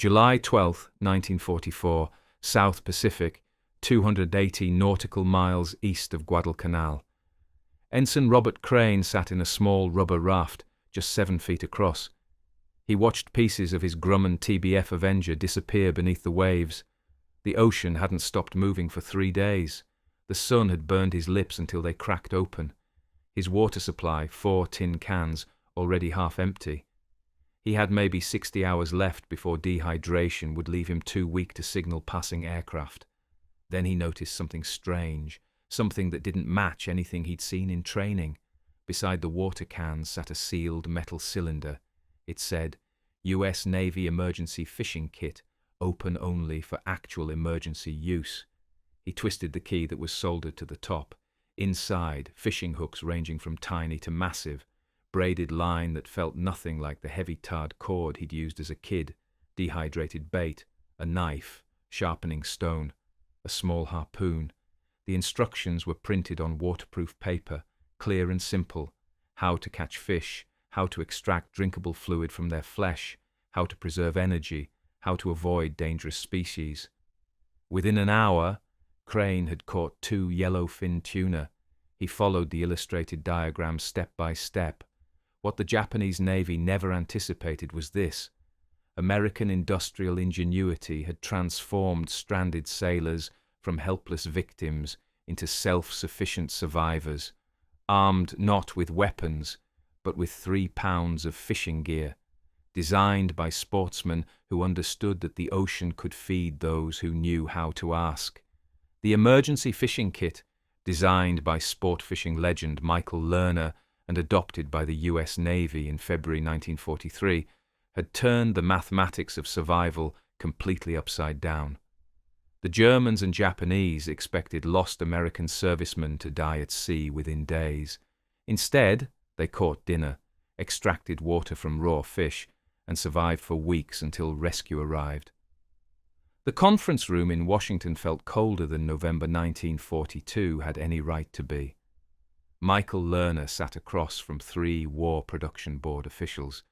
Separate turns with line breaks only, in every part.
July 12, 1944, South Pacific, 280 nautical miles east of Guadalcanal. Ensign Robert Crane sat in a small rubber raft, just 7 feet across. He watched pieces of his Grumman TBF Avenger disappear beneath the waves. The ocean hadn't stopped moving for 3 days. The sun had burned his lips until they cracked open. His water supply, 4 tin cans, already half empty. He had maybe 60 hours left before dehydration would leave him too weak to signal passing aircraft. Then he noticed something strange, something that didn't match anything he'd seen in training. Beside the water cans sat a sealed metal cylinder. It said, U.S. Navy Emergency Fishing Kit, open only for actual emergency use. He twisted the key that was soldered to the top. Inside, fishing hooks ranging from tiny to massive, braided line that felt nothing like the heavy tarred cord he'd used as a kid, dehydrated bait, a knife, sharpening stone, a small harpoon. The instructions were printed on waterproof paper, clear and simple: how to catch fish, how to extract drinkable fluid from their flesh, how to preserve energy, how to avoid dangerous species. Within an hour, Crane had caught 2 yellowfin tuna. He followed the illustrated diagram step by step. What the Japanese Navy never anticipated was this: American industrial ingenuity had transformed stranded sailors from helpless victims into self-sufficient survivors, armed not with weapons, but with 3 pounds of fishing gear, designed by sportsmen who understood that the ocean could feed those who knew how to ask. The emergency fishing kit, designed by sport fishing legend Michael Lerner and adopted by the U.S. Navy in February 1943, had turned the mathematics of survival completely upside down. The Germans and Japanese expected lost American servicemen to die at sea within days. Instead, they caught dinner, extracted water from raw fish, and survived for weeks until rescue arrived. The conference room in Washington felt colder than November 1942 had any right to be. Michael Lerner sat across from 3 War Production Board officials.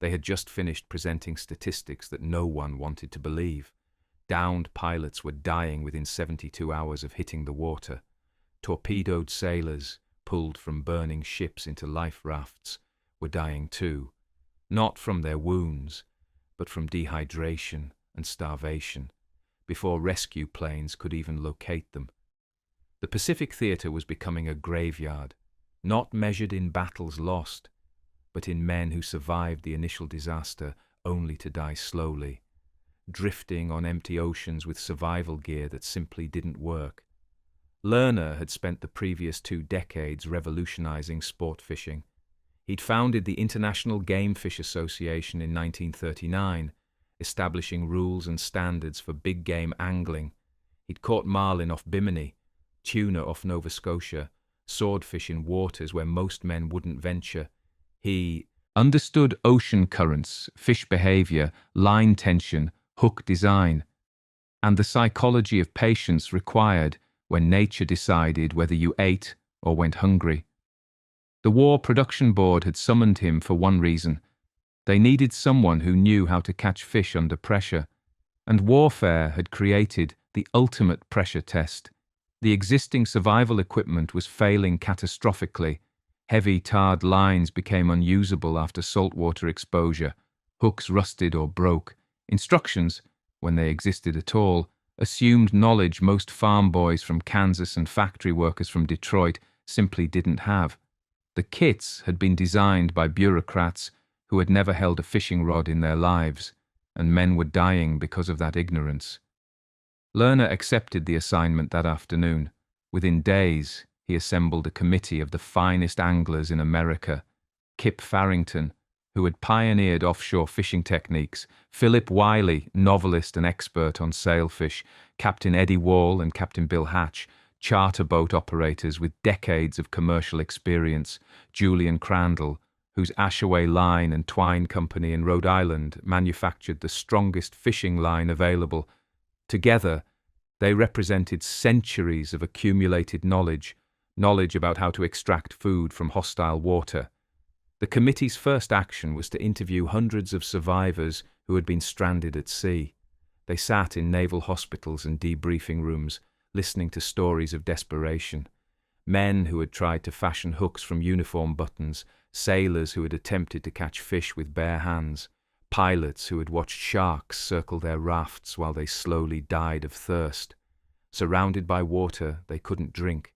They had just finished presenting statistics that no one wanted to believe. Downed pilots were dying within 72 hours of hitting the water. Torpedoed sailors, pulled from burning ships into life rafts, were dying too, not from their wounds, but from dehydration and starvation, before rescue planes could even locate them. The Pacific Theater was becoming a graveyard, not measured in battles lost, but in men who survived the initial disaster only to die slowly, drifting on empty oceans with survival gear that simply didn't work. Lerner had spent the previous 2 decades revolutionizing sport fishing. He'd founded the International Game Fish Association in 1939, establishing rules and standards for big game angling. He'd caught marlin off Bimini, tuna off Nova Scotia, swordfish in waters where most men wouldn't venture. He understood ocean currents, fish behavior, line tension, hook design, and the psychology of patience required when nature decided whether you ate or went hungry. The War Production Board had summoned him for one reason. They needed someone who knew how to catch fish under pressure, and warfare had created the ultimate pressure test. The existing survival equipment was failing catastrophically. Heavy tarred lines became unusable after saltwater exposure. Hooks rusted or broke. Instructions, when they existed at all, assumed knowledge most farm boys from Kansas and factory workers from Detroit simply didn't have. The kits had been designed by bureaucrats who had never held a fishing rod in their lives, and men were dying because of that ignorance. Lerner accepted the assignment that afternoon. Within days, he assembled a committee of the finest anglers in America: Kip Farrington, who had pioneered offshore fishing techniques; Philip Wiley, novelist and expert on sailfish; Captain Eddie Wall and Captain Bill Hatch, charter boat operators with decades of commercial experience; Julian Crandall, whose Ashaway Line and Twine Company in Rhode Island manufactured the strongest fishing line available. Together, they represented centuries of accumulated knowledge about how to extract food from hostile water. The committee's first action was to interview hundreds of survivors who had been stranded at sea. They sat in naval hospitals and debriefing rooms, listening to stories of desperation. Men who had tried to fashion hooks from uniform buttons, sailors who had attempted to catch fish with bare hands, pilots who had watched sharks circle their rafts while they slowly died of thirst. Surrounded by water, they couldn't drink.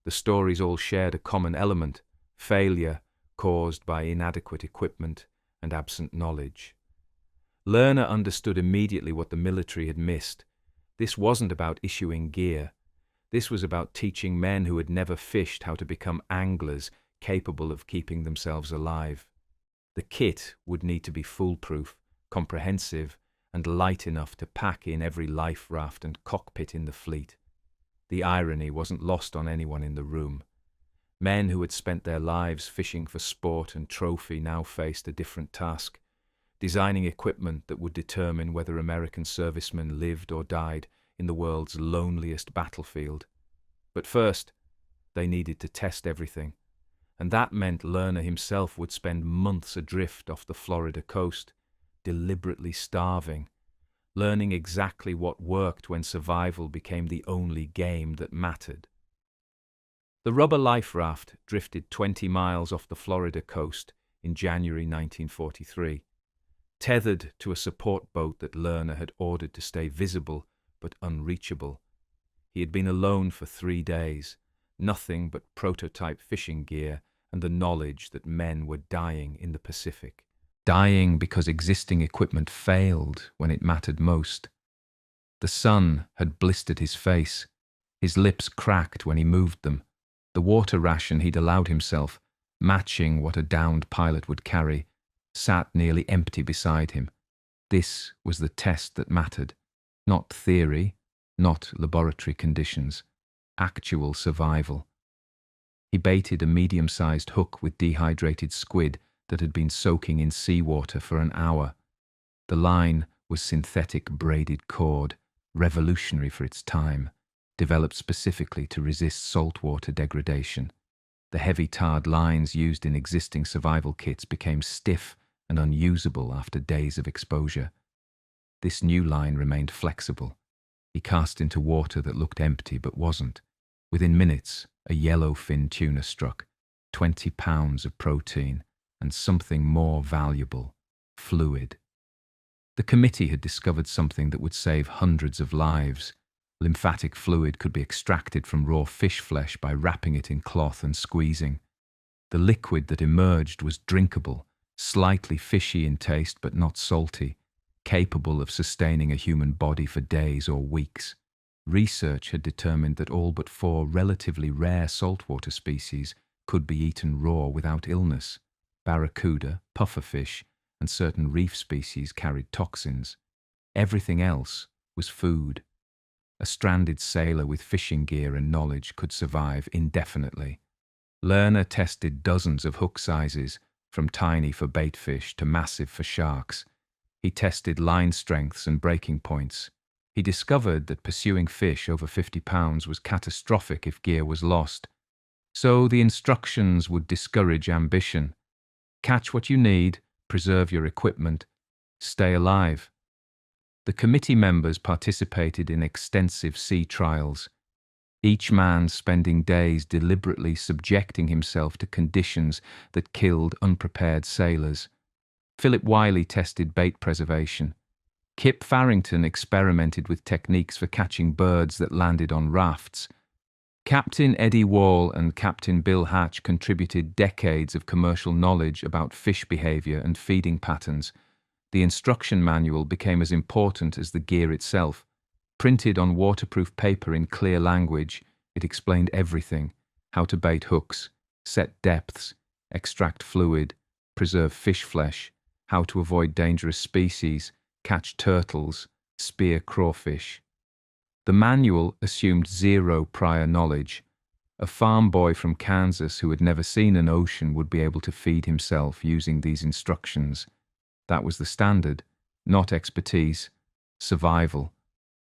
The stories all shared a common element: failure caused by inadequate equipment and absent knowledge. Lerner understood immediately what the military had missed. This wasn't about issuing gear. This was about teaching men who had never fished how to become anglers capable of keeping themselves alive. The kit would need to be foolproof, comprehensive, and light enough to pack in every life raft and cockpit in the fleet. The irony wasn't lost on anyone in the room. Men who had spent their lives fishing for sport and trophy now faced a different task: designing equipment that would determine whether American servicemen lived or died in the world's loneliest battlefield. But first, they needed to test everything, and that meant Lerner himself would spend months adrift off the Florida coast, deliberately starving, learning exactly what worked when survival became the only game that mattered. The rubber life raft drifted 20 miles off the Florida coast in January 1943. Tethered to a support boat that Lerner had ordered to stay visible but unreachable. He had been alone for 3 days, nothing but prototype fishing gear and the knowledge that men were dying in the Pacific. Dying because existing equipment failed when it mattered most. The sun had blistered his face. His lips cracked when he moved them. The water ration he'd allowed himself, matching what a downed pilot would carry, sat nearly empty beside him. This was the test that mattered. Not theory, not laboratory conditions. Actual survival. He baited a medium-sized hook with dehydrated squid that had been soaking in seawater for an hour. The line was synthetic braided cord, revolutionary for its time, developed specifically to resist saltwater degradation. The heavy tarred lines used in existing survival kits became stiff and unusable after days of exposure. This new line remained flexible. He cast into water that looked empty but wasn't. Within minutes, a yellowfin tuna struck, 20 pounds of protein, and something more valuable: fluid. The committee had discovered something that would save hundreds of lives. Lymphatic fluid could be extracted from raw fish flesh by wrapping it in cloth and squeezing. The liquid that emerged was drinkable, slightly fishy in taste but not salty, capable of sustaining a human body for days or weeks. Research had determined that all but 4 relatively rare saltwater species could be eaten raw without illness. Barracuda, pufferfish, and certain reef species carried toxins. Everything else was food. A stranded sailor with fishing gear and knowledge could survive indefinitely. Lerner tested dozens of hook sizes, from tiny for baitfish to massive for sharks. He tested line strengths and breaking points. He discovered that pursuing fish over 50 pounds was catastrophic if gear was lost. So the instructions would discourage ambition. Catch what you need, preserve your equipment, stay alive. The committee members participated in extensive sea trials, each man spending days deliberately subjecting himself to conditions that killed unprepared sailors. Philip Wiley tested bait preservation. Kip Farrington experimented with techniques for catching birds that landed on rafts. Captain Eddie Wall and Captain Bill Hatch contributed decades of commercial knowledge about fish behavior and feeding patterns. The instruction manual became as important as the gear itself. Printed on waterproof paper in clear language, it explained everything: how to bait hooks, set depths, extract fluid, preserve fish flesh, how to avoid dangerous species, catch turtles, spear crawfish. The manual assumed zero prior knowledge. A farm boy from Kansas who had never seen an ocean would be able to feed himself using these instructions. That was the standard, not expertise, survival.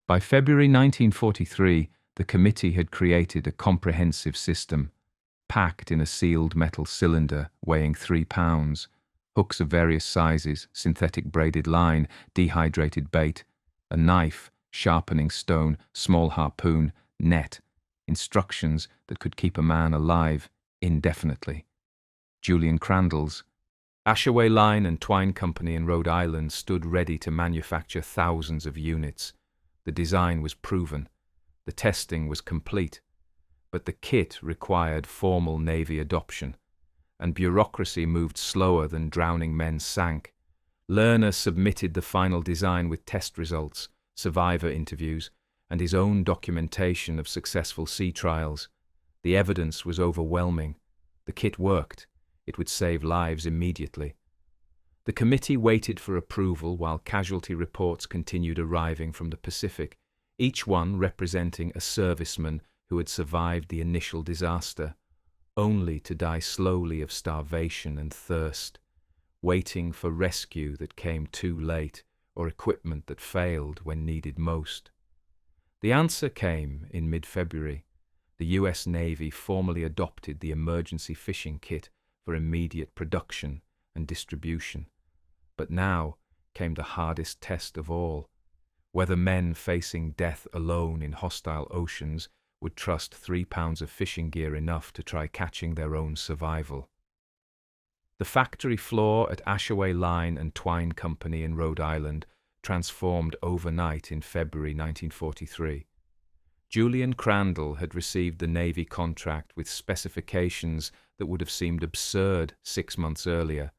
By February 1943, the committee had created a comprehensive system, packed in a sealed metal cylinder weighing 3 pounds, hooks of various sizes, synthetic braided line, dehydrated bait, a knife, sharpening stone, small harpoon, net, instructions that could keep a man alive indefinitely. Julian Crandall's Ashaway Line and Twine Company in Rhode Island stood ready to manufacture thousands of units. The design was proven. The testing was complete. But the kit required formal Navy adoption, and bureaucracy moved slower than drowning men sank. Lerner submitted the final design with test results, survivor interviews, and his own documentation of successful sea trials. The evidence was overwhelming. The kit worked. It would save lives immediately. The committee waited for approval while casualty reports continued arriving from the Pacific, each one representing a serviceman who had survived the initial disaster, only to die slowly of starvation and thirst, waiting for rescue that came too late or equipment that failed when needed most. The answer came in mid-February. The US Navy formally adopted the emergency fishing kit for immediate production and distribution. But now came the hardest test of all, whether men facing death alone in hostile oceans would trust 3 pounds of fishing gear enough to try catching their own survival. The factory floor at Ashaway Line and Twine Company in Rhode Island transformed overnight in February 1943. Julian Crandall had received the Navy contract with specifications that would have seemed absurd 6 months earlier.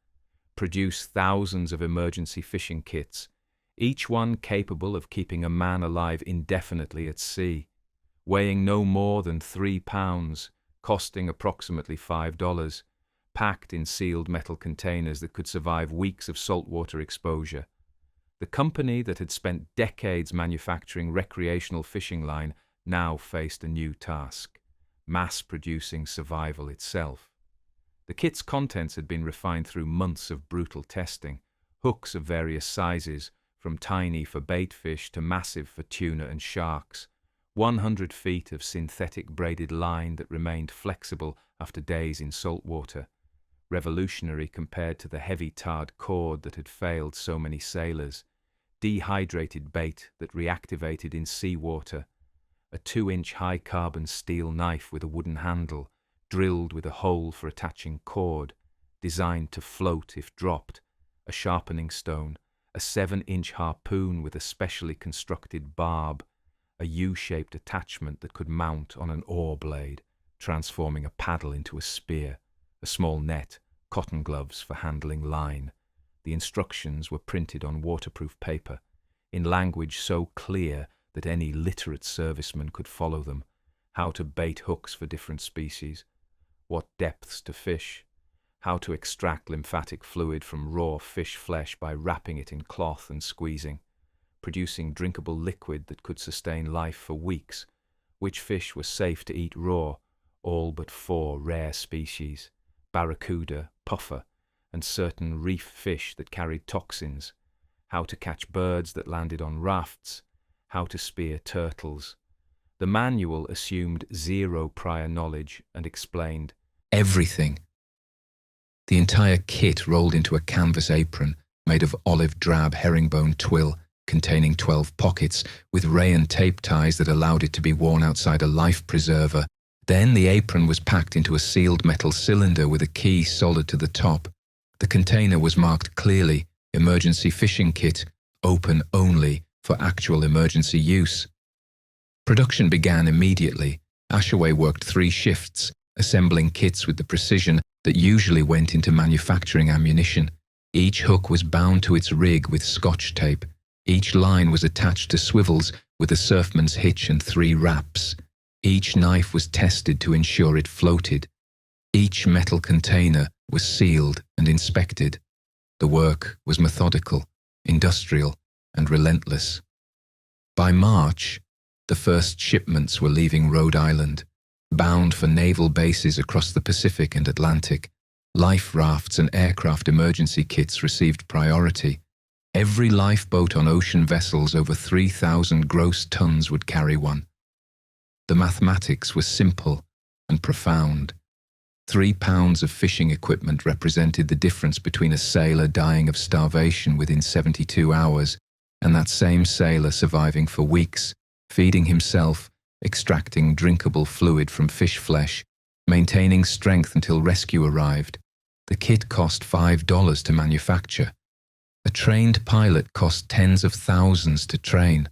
Produce thousands of emergency fishing kits, each one capable of keeping a man alive indefinitely at sea, weighing no more than 3 pounds, costing approximately $5, packed in sealed metal containers that could survive weeks of saltwater exposure. The company that had spent decades manufacturing recreational fishing line now faced a new task, mass-producing survival itself. The kit's contents had been refined through months of brutal testing, hooks of various sizes, from tiny for bait fish to massive for tuna and sharks, 100 feet of synthetic braided line that remained flexible after days in salt water, revolutionary compared to the heavy tarred cord that had failed so many sailors, dehydrated bait that reactivated in seawater, a 2-inch high-carbon steel knife with a wooden handle, drilled with a hole for attaching cord, designed to float if dropped, a sharpening stone, a 7-inch harpoon with a specially constructed barb, a U-shaped attachment that could mount on an oar blade, transforming a paddle into a spear, a small net, cotton gloves for handling line. The instructions were printed on waterproof paper, in language so clear that any literate serviceman could follow them, how to bait hooks for different species, what depths to fish, how to extract lymphatic fluid from raw fish flesh by wrapping it in cloth and squeezing, producing drinkable liquid that could sustain life for weeks, which fish were safe to eat raw, all but 4 rare species, barracuda, puffer, and certain reef fish that carried toxins, how to catch birds that landed on rafts, how to spear turtles. The manual assumed 0 prior knowledge and explained everything. The entire kit rolled into a canvas apron made of olive drab herringbone twill containing 12 pockets with rayon tape ties that allowed it to be worn outside a life preserver. Then the apron was packed into a sealed metal cylinder with a key soldered to the top. The container was marked clearly, emergency fishing kit, open only for actual emergency use. Production began immediately. Ashaway worked 3 shifts, assembling kits with the precision that usually went into manufacturing ammunition. Each hook was bound to its rig with Scotch tape. Each line was attached to swivels with a surfman's hitch and 3 wraps. Each knife was tested to ensure it floated. Each metal container was sealed and inspected. The work was methodical, industrial, and relentless. By March, the first shipments were leaving Rhode Island, bound for naval bases across the Pacific and Atlantic. Life rafts and aircraft emergency kits received priority. Every lifeboat on ocean vessels over 3,000 gross tons would carry one. The mathematics was simple and profound.
3 pounds of fishing equipment represented the difference between a sailor dying of starvation within 72 hours and that same sailor surviving for weeks, feeding himself, extracting drinkable fluid from fish flesh, maintaining strength until rescue arrived. The kit cost $5 to manufacture. A trained pilot cost tens of thousands to train.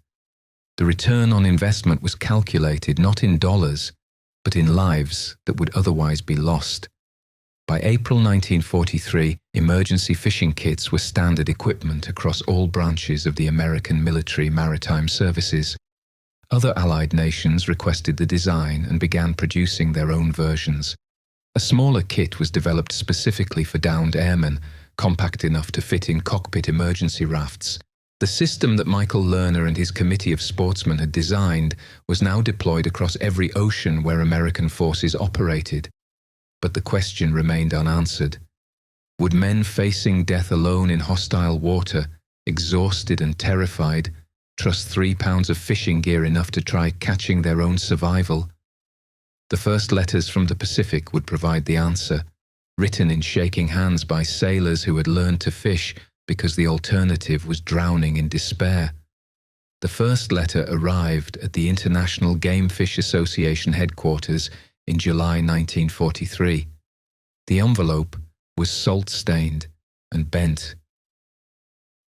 The return on investment was calculated not in dollars, but in lives that would otherwise be lost. By April 1943, emergency fishing kits were standard equipment across all branches of the American military maritime services. Other Allied nations requested the design and began producing their own versions. A smaller kit was developed specifically for downed airmen, compact enough to fit in cockpit emergency rafts. The system that Michael Lerner and his committee of sportsmen had designed was now deployed across every ocean where American forces operated. But the question remained unanswered. Would men facing death alone in hostile water, exhausted and terrified, trust 3 pounds of fishing gear enough to try catching their own survival? The first letters from the Pacific would provide the answer, written in shaking hands by sailors who had learned to fish because the alternative was drowning in despair. The first letter arrived at the International Game Fish Association headquarters in July 1943. The envelope was salt-stained and bent.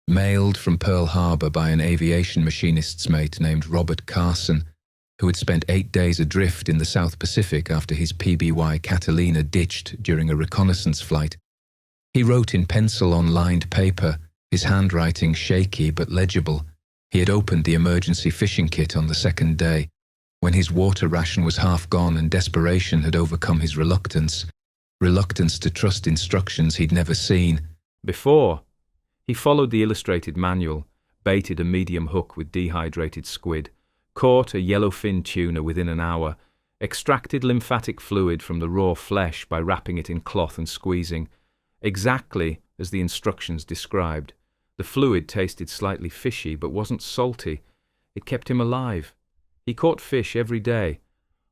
Mailed from Pearl Harbor by an aviation machinist's mate named Robert Carson, who had spent 8 days adrift in the South Pacific after his PBY Catalina ditched during a reconnaissance flight. He wrote in pencil on lined paper, his handwriting shaky but legible. He had opened the emergency fishing kit on the second day, when his water ration was half gone and desperation had overcome his reluctance to trust instructions he'd never seen.
Before, he followed the illustrated manual, baited a medium hook with dehydrated squid, caught a yellowfin tuna within an hour, extracted lymphatic fluid from the raw flesh by wrapping it in cloth and squeezing, exactly as the instructions described. The fluid tasted slightly fishy but wasn't salty. It kept him alive. He caught fish every day.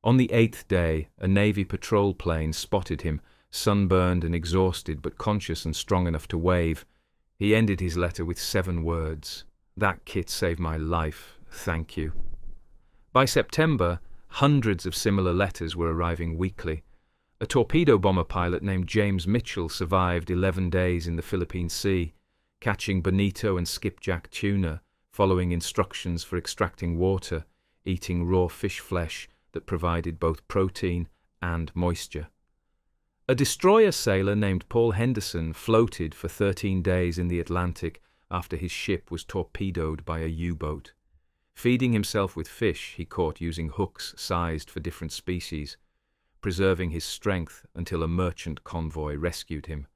On the 8th day, a Navy patrol plane spotted him, sunburned and exhausted but conscious and strong enough to wave. He ended his letter with 7 words. "That kit saved my life. Thank you." By September, hundreds of similar letters were arriving weekly. A torpedo bomber pilot named James Mitchell survived 11 days in the Philippine Sea, catching bonito and skipjack tuna, following instructions for extracting water, eating raw fish flesh that provided both protein and moisture. A destroyer sailor named Paul Henderson floated for 13 days in the Atlantic after his ship was torpedoed by a U-boat. Feeding himself with fish he caught using hooks sized for different species, preserving his strength until a merchant convoy rescued him.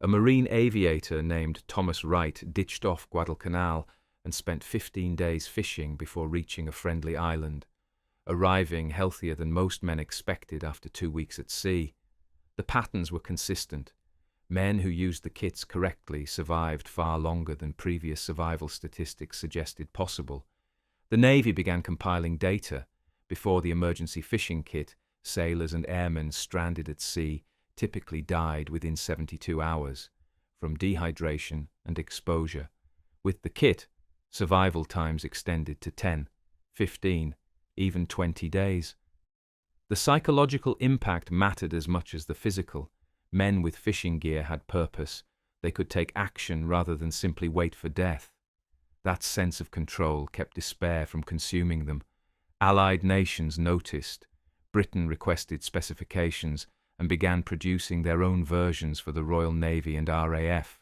A marine aviator named Thomas Wright ditched off Guadalcanal and spent 15 days fishing before reaching a friendly island, arriving healthier than most men expected after 2 weeks at sea. The patterns were consistent. Men who used the kits correctly survived far longer than previous survival statistics suggested possible. The Navy began compiling data. Before the emergency fishing kit, sailors and airmen stranded at sea typically died within 72 hours, from dehydration and exposure. With the kit, survival times extended to 10, 15, even 20 days. The psychological impact mattered as much as the physical. Men with fishing gear had purpose. They could take action rather than simply wait for death. That sense of control kept despair from consuming them. Allied nations noticed. Britain requested specifications and began producing their own versions for the Royal Navy and RAF.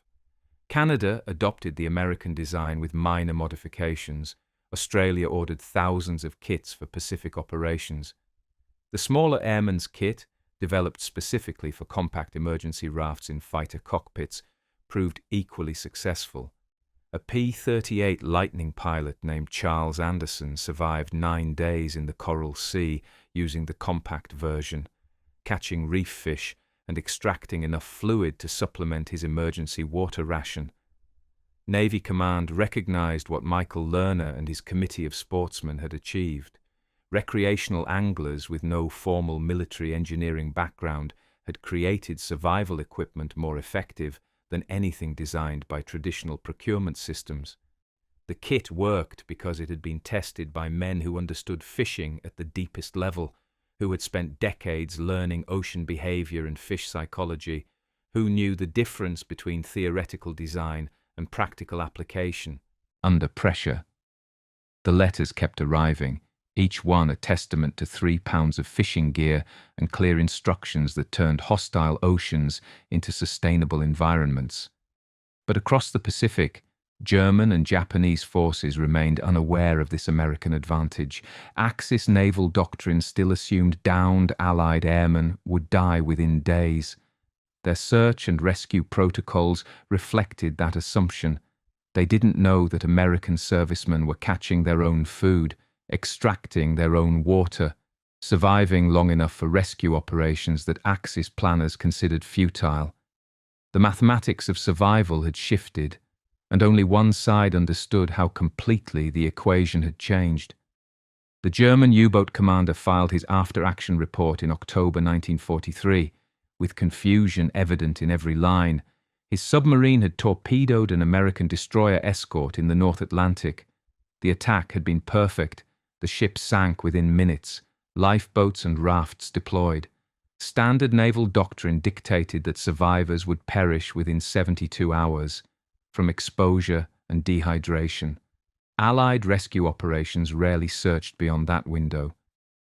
Canada adopted the American design with minor modifications. Australia ordered thousands of kits for Pacific operations. The smaller airman's kit, developed specifically for compact emergency rafts in fighter cockpits, proved equally successful. A P-38 Lightning pilot named Charles Anderson survived 9 days in the Coral Sea using the compact version, catching reef fish and extracting enough fluid to supplement his emergency water ration. Navy Command recognized what Michael Lerner and his committee of sportsmen had achieved. Recreational anglers with no formal military engineering background had created survival equipment more effective than anything designed by traditional procurement systems. The kit worked because it had been tested by men who understood fishing at the deepest level, who had spent decades learning ocean behavior and fish psychology, who knew the difference between theoretical design and practical application.
Under pressure. The letters kept arriving, each one a testament to 3 pounds of fishing gear and clear instructions that turned hostile oceans into sustainable environments. But across the Pacific, German and Japanese forces remained unaware of this American advantage. Axis naval doctrine still assumed downed Allied airmen would die within days. Their search and rescue protocols reflected that assumption. They didn't know that American servicemen were catching their own food, extracting their own water, surviving long enough for rescue operations that Axis planners considered futile. The mathematics of survival had shifted, and only one side understood how completely the equation had changed. The German U-boat commander filed his after-action report in October 1943, with confusion evident in every line. His submarine had torpedoed an American destroyer escort in the North Atlantic. The attack had been perfect. The ship sank within minutes, lifeboats and rafts deployed. Standard naval doctrine dictated that survivors would perish within 72 hours, from exposure and dehydration. Allied rescue operations rarely searched beyond that window.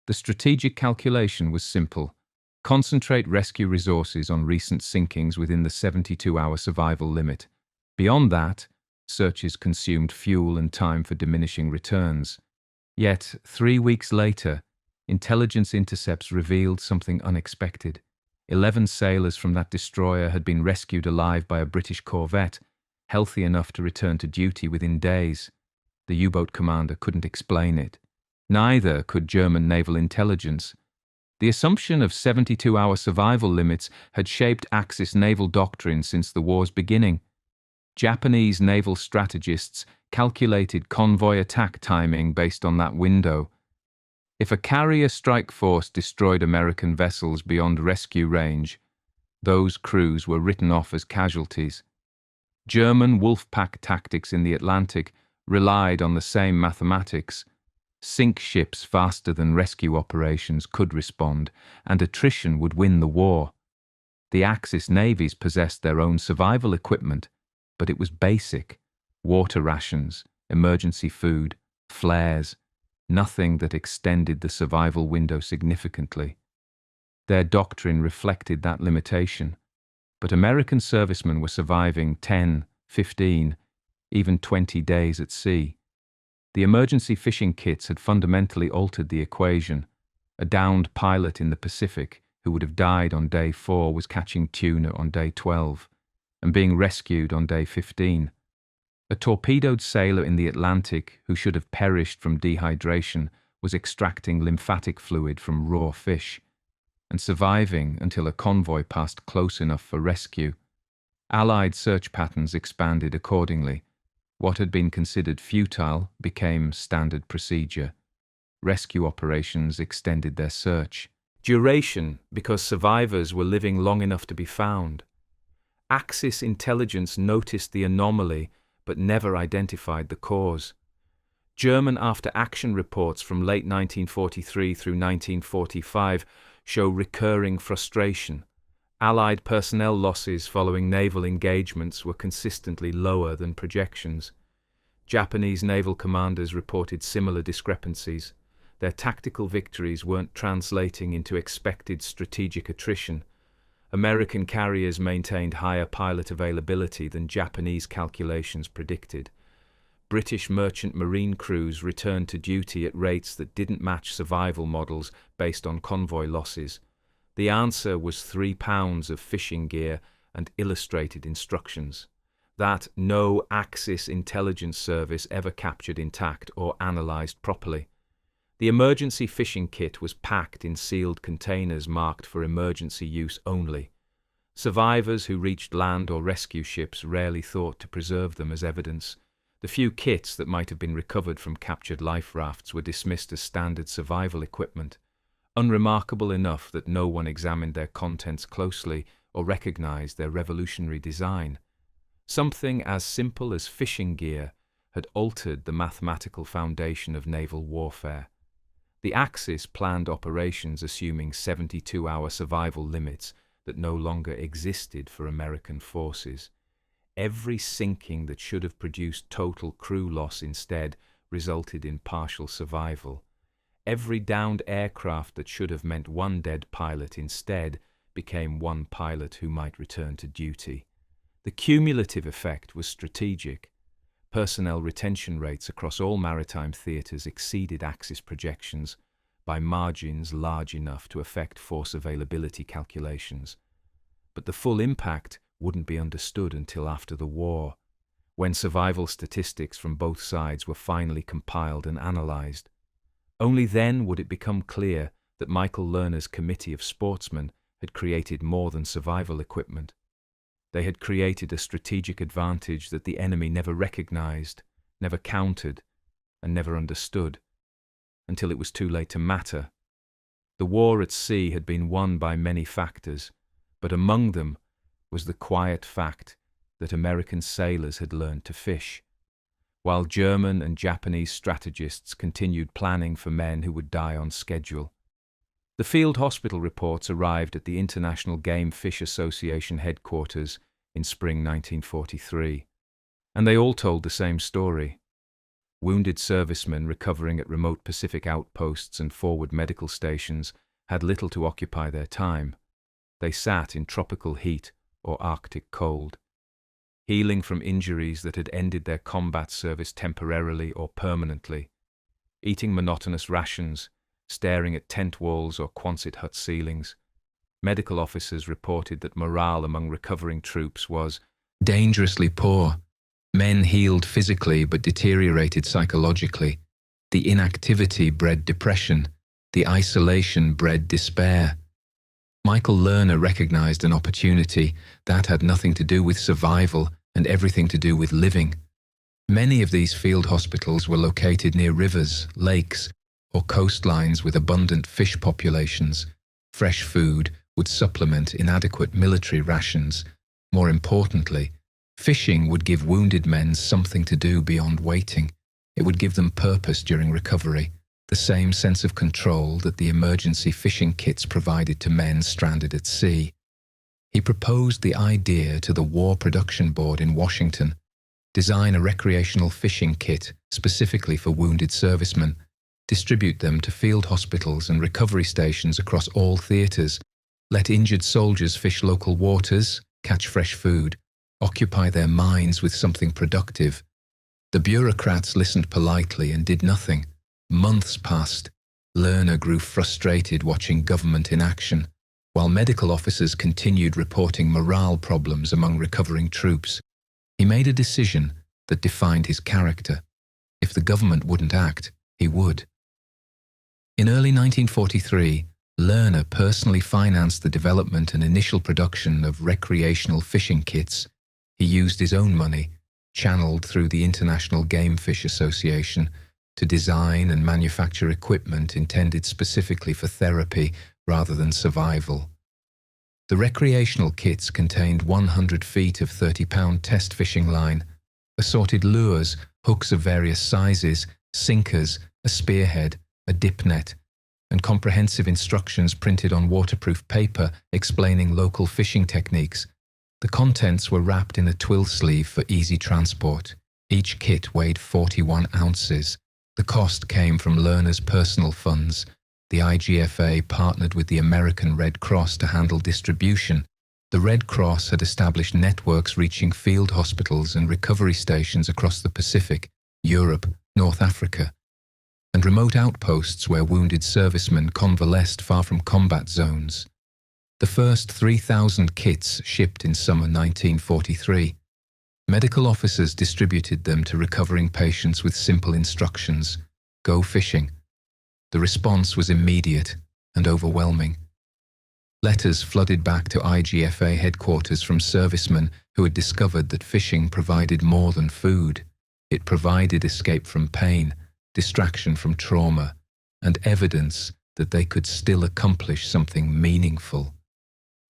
The strategic calculation was simple. Concentrate rescue resources on recent sinkings within the 72-hour survival limit. Beyond that, searches consumed fuel and time for diminishing returns. Yet, 3 weeks later, intelligence intercepts revealed something unexpected. 11 sailors from that destroyer had been rescued alive by a British corvette, healthy enough to return to duty within days. The U-boat commander couldn't explain it. Neither could German naval intelligence. The assumption of 72-hour survival limits had shaped Axis naval doctrine since the war's beginning. Japanese naval strategists calculated convoy attack timing based on that window. If a carrier strike force destroyed American vessels beyond rescue range, those crews were written off as casualties. German wolfpack tactics in the Atlantic relied on the same mathematics. Sink ships faster than rescue operations could respond, and attrition would win the war. The Axis navies possessed their own survival equipment, but it was basic: water rations, emergency food, flares, nothing that extended the survival window significantly. Their doctrine reflected that limitation, but American servicemen were surviving 10, 15, even 20 days at sea. The emergency fishing kits had fundamentally altered the equation. A downed pilot in the Pacific who would have died on day 4 was catching tuna on day 12 and being rescued on day 15. A torpedoed sailor in the Atlantic who should have perished from dehydration was extracting lymphatic fluid from raw fish and surviving until a convoy passed close enough for rescue. Allied search patterns expanded accordingly. What had been considered futile became standard procedure. Rescue operations extended their search.
Duration, because survivors were living long enough to be found. Axis intelligence noticed the anomaly but never identified the cause. German after-action reports from late 1943 through 1945 show recurring frustration. Allied personnel losses following naval engagements were consistently lower than projections. Japanese naval commanders reported similar discrepancies. Their tactical victories weren't translating into expected strategic attrition. American carriers maintained higher pilot availability than Japanese calculations predicted. British merchant marine crews returned to duty at rates that didn't match survival models based on convoy losses. The answer was 3 pounds of fishing gear and illustrated instructions that no Axis intelligence service ever captured intact or analysed properly. The emergency fishing kit was packed in sealed containers marked for emergency use only. Survivors who reached land or rescue ships rarely thought to preserve them as evidence. The few kits that might have been recovered from captured life rafts were dismissed as standard survival equipment. unremarkable enough that no one examined their contents closely or recognized their revolutionary design. Something as simple as fishing gear had altered the mathematical foundation of naval warfare. The Axis planned operations assuming 72-hour survival limits that no longer existed for American forces. Every sinking that should have produced total crew loss instead resulted in partial survival. Every downed aircraft that should have meant one dead pilot instead became one pilot who might return to duty. The cumulative effect was strategic. Personnel retention rates across all maritime theatres exceeded Axis projections by margins large enough to affect force availability calculations. But the full impact wouldn't be understood until after the war, when survival statistics from both sides were finally compiled and analysed. Only then would it become clear that Michael Lerner's committee of sportsmen had created more than survival equipment. They had created a strategic advantage that the enemy never recognized, never countered, and never understood, until it was too late to matter. The war at sea had been won by many factors, but among them was the quiet fact that American sailors had learned to fish, while German and Japanese strategists continued planning for men who would die on schedule. The field hospital reports arrived at the International Game Fish Association headquarters in spring 1943, and they all told the same story. Wounded servicemen recovering at remote Pacific outposts and forward medical stations had little to occupy their time. They sat in tropical heat or Arctic cold, healing from injuries that had ended their combat service temporarily or permanently, eating monotonous rations, staring at tent walls or Quonset hut ceilings. Medical officers reported that morale among recovering troops was
dangerously poor. Men healed physically but deteriorated psychologically. The inactivity bred depression. The isolation bred despair. Michael Lerner recognized an opportunity that had nothing to do with survival and everything to do with living. Many of these field hospitals were located near rivers, lakes, or coastlines with abundant fish populations. Fresh food would supplement inadequate military rations. More importantly, fishing would give wounded men something to do beyond waiting. It would give them purpose during recovery, the same sense of control that the emergency fishing kits provided to men stranded at sea. He proposed the idea to the War Production Board in Washington: design a recreational fishing kit specifically for wounded servicemen, distribute them to field hospitals and recovery stations across all theatres, let injured soldiers fish local waters, catch fresh food, occupy their minds with something productive. The bureaucrats listened politely and did nothing. Months passed. Lerner grew frustrated watching government inaction, while medical officers continued reporting morale problems among recovering troops. He made a decision that defined his character. If the government wouldn't act, he would. In early 1943, Lerner personally financed the development and initial production of recreational fishing kits. He used his own money, channeled through the International Game Fish Association, to design and manufacture equipment intended specifically for therapy rather than survival. The recreational kits contained 100 feet of 30-pound test fishing line, assorted lures, hooks of various sizes, sinkers, a spearhead, a dip net, and comprehensive instructions printed on waterproof paper explaining local fishing techniques. The contents were wrapped in a twill sleeve for easy transport. Each kit weighed 41 ounces. The cost came from Lerner's personal funds. The IGFA partnered with the American Red Cross to handle distribution. The Red Cross had established networks reaching field hospitals and recovery stations across the Pacific, Europe, North Africa, and remote outposts where wounded servicemen convalesced far from combat zones. The first 3,000 kits shipped in summer 1943. Medical officers distributed them to recovering patients with simple instructions: go fishing. The response was immediate and overwhelming. Letters flooded back to IGFA headquarters from servicemen who had discovered that fishing provided more than food. It provided escape from pain, distraction from trauma, and evidence that they could still accomplish something meaningful.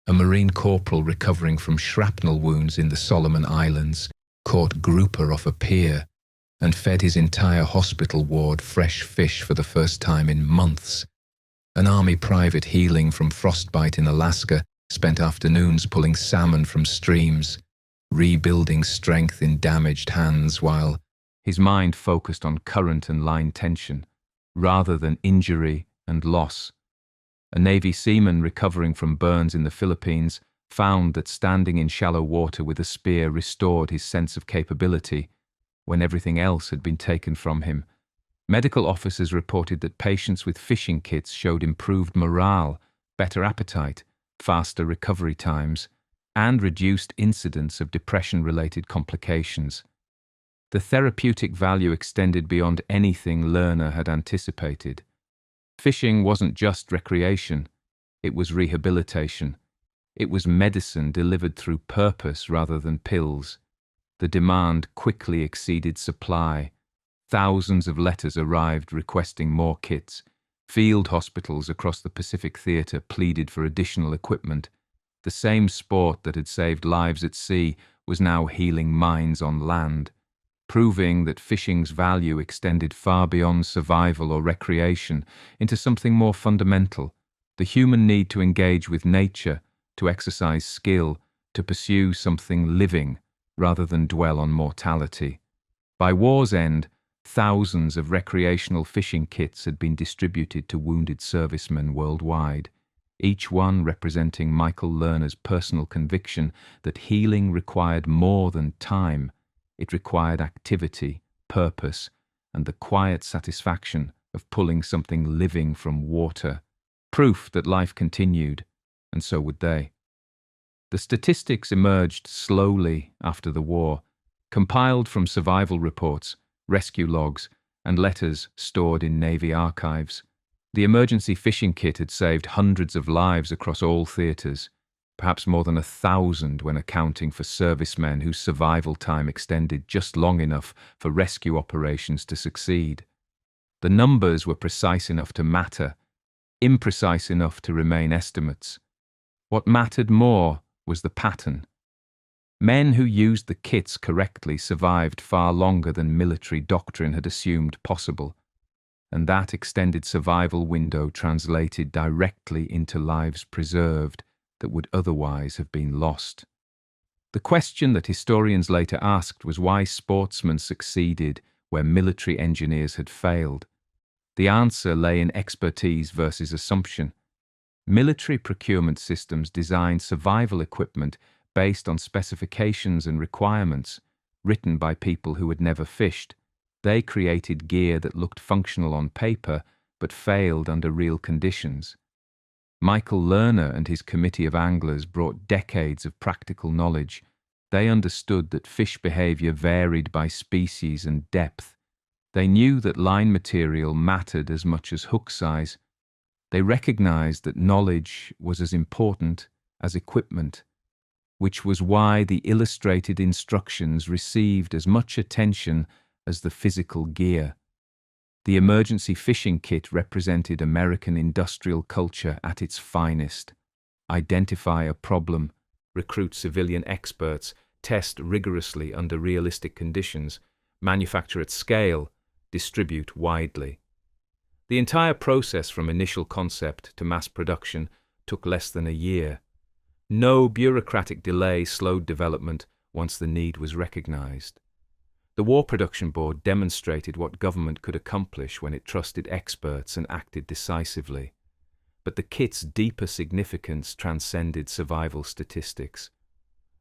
A Marine corporal recovering from shrapnel wounds in the Solomon Islands caught grouper off a pier and fed his entire hospital ward fresh fish for the first time in months. An Army private healing from frostbite in Alaska spent afternoons pulling salmon from streams, rebuilding strength in damaged hands while
his mind focused on current and line tension, rather than injury and loss. A Navy seaman recovering from burns in the Philippines found that standing in shallow water with a spear restored his sense of capability when everything else had been taken from him. Medical officers reported that patients with fishing kits showed improved morale, better appetite, faster recovery times, and reduced incidence of depression-related complications. The therapeutic value extended beyond anything Lerner had anticipated. Fishing wasn't just recreation, it was rehabilitation. It was medicine delivered through purpose rather than pills. The demand quickly exceeded supply. Thousands of letters arrived requesting more kits. Field hospitals across the Pacific Theater pleaded for additional equipment. The same sport that had saved lives at sea was now healing minds on land, proving that fishing's value extended far beyond survival or recreation into something more fundamental, the human need to engage with nature, to exercise skill, to pursue something living rather than dwell on mortality. By war's end, thousands of recreational fishing kits had been distributed to wounded servicemen worldwide, each one representing Michael Lerner's personal conviction that healing required more than time. It required activity, purpose, and the quiet satisfaction of pulling something living from water, proof that life continued, and so would they. The statistics emerged slowly after the war, compiled from survival reports, rescue logs, and letters stored in Navy archives. The emergency fishing kit had saved hundreds of lives across all theaters, perhaps more than 1,000 when accounting for servicemen whose survival time extended just long enough for rescue operations to succeed. The numbers were precise enough to matter, imprecise enough to remain estimates. What mattered more was the pattern. Men who used the kits correctly survived far longer than military doctrine had assumed possible, and that extended survival window translated directly into lives preserved that would otherwise have been lost. The question that historians later asked was why sportsmen succeeded where military engineers had failed. The answer lay in expertise versus assumption. Military procurement systems designed survival equipment based on specifications and requirements, written by people who had never fished. They created gear that looked functional on paper, but failed under real conditions. Michael Lerner and his committee of anglers brought decades of practical knowledge. They understood that fish behavior varied by species and depth. They knew that line material mattered as much as hook size. They recognized that knowledge was as important as equipment, which was why the illustrated instructions received as much attention as the physical gear. The emergency fishing kit represented American industrial culture at its finest. Identify a problem, recruit civilian experts, test rigorously under realistic conditions, manufacture at scale, distribute widely. The entire process from initial concept to mass production took less than a year. No bureaucratic delay slowed development once the need was recognized. The War Production Board demonstrated what government could accomplish when it trusted experts and acted decisively. But the kit's deeper significance transcended survival statistics.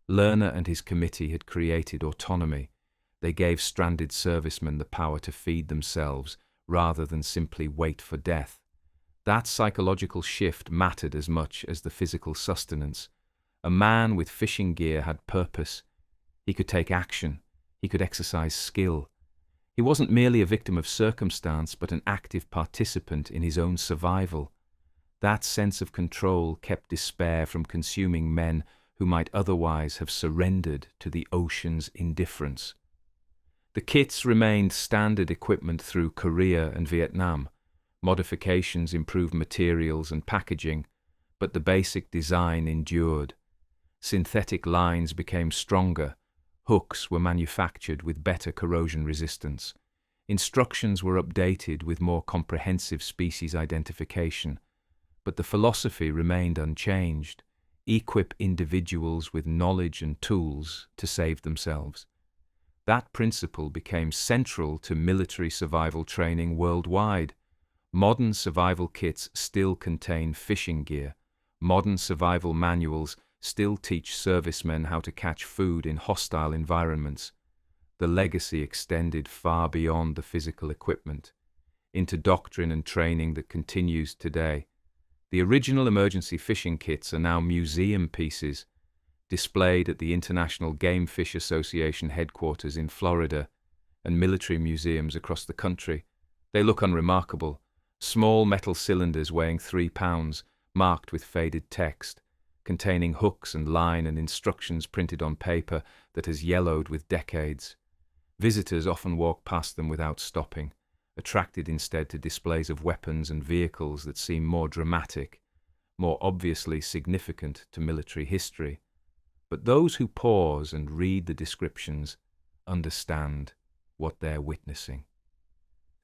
Lerner and his committee had created autonomy. They gave stranded servicemen the power to feed themselves rather than simply wait for death. That psychological shift mattered as much as the physical sustenance. A man with fishing gear had purpose. He could take action. He could exercise skill. He wasn't merely a victim of circumstance, but an active participant in his own survival. That sense of control kept despair from consuming men who might otherwise have surrendered to the ocean's indifference. The kits remained standard equipment through Korea and Vietnam, Modifications improved materials and packaging, but the basic design endured. Synthetic lines became stronger, hooks were manufactured with better corrosion resistance, instructions were updated with more comprehensive species identification, but the philosophy remained unchanged: equip individuals with knowledge and tools to save themselves. That principle became central to military survival training worldwide. Modern survival kits still contain fishing gear. Modern survival manuals still teach servicemen how to catch food in hostile environments. The legacy extended far beyond the physical equipment, into doctrine and training that continues today. The original emergency fishing kits are now museum pieces, displayed at the International Game Fish Association headquarters in Florida and military museums across the country. They look unremarkable: small metal cylinders weighing 3 pounds, marked with faded text, containing hooks and line and instructions printed on paper that has yellowed with decades. Visitors often walk past them without stopping, attracted instead to displays of weapons and vehicles that seem more dramatic, more obviously significant to military history. But those who pause and read the descriptions understand what they're witnessing.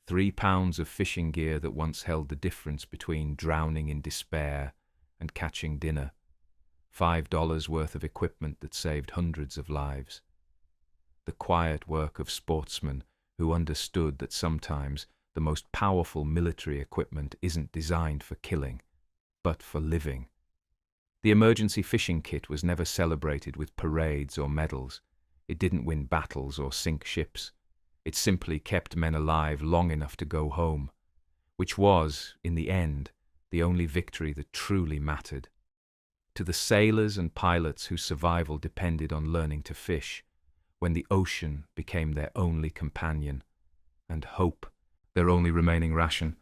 3 pounds of fishing gear that once held the difference between drowning in despair and catching dinner. $5 worth of equipment that saved hundreds of lives. The quiet work of sportsmen who understood that sometimes the most powerful military equipment isn't designed for killing, but for living. The emergency fishing kit was never celebrated with parades or medals. It didn't win battles or sink ships. It simply kept men alive long enough to go home, which was, in the end, the only victory that truly mattered. To the sailors and pilots whose survival depended on learning to fish, when the ocean became their only companion, and hope their only remaining ration,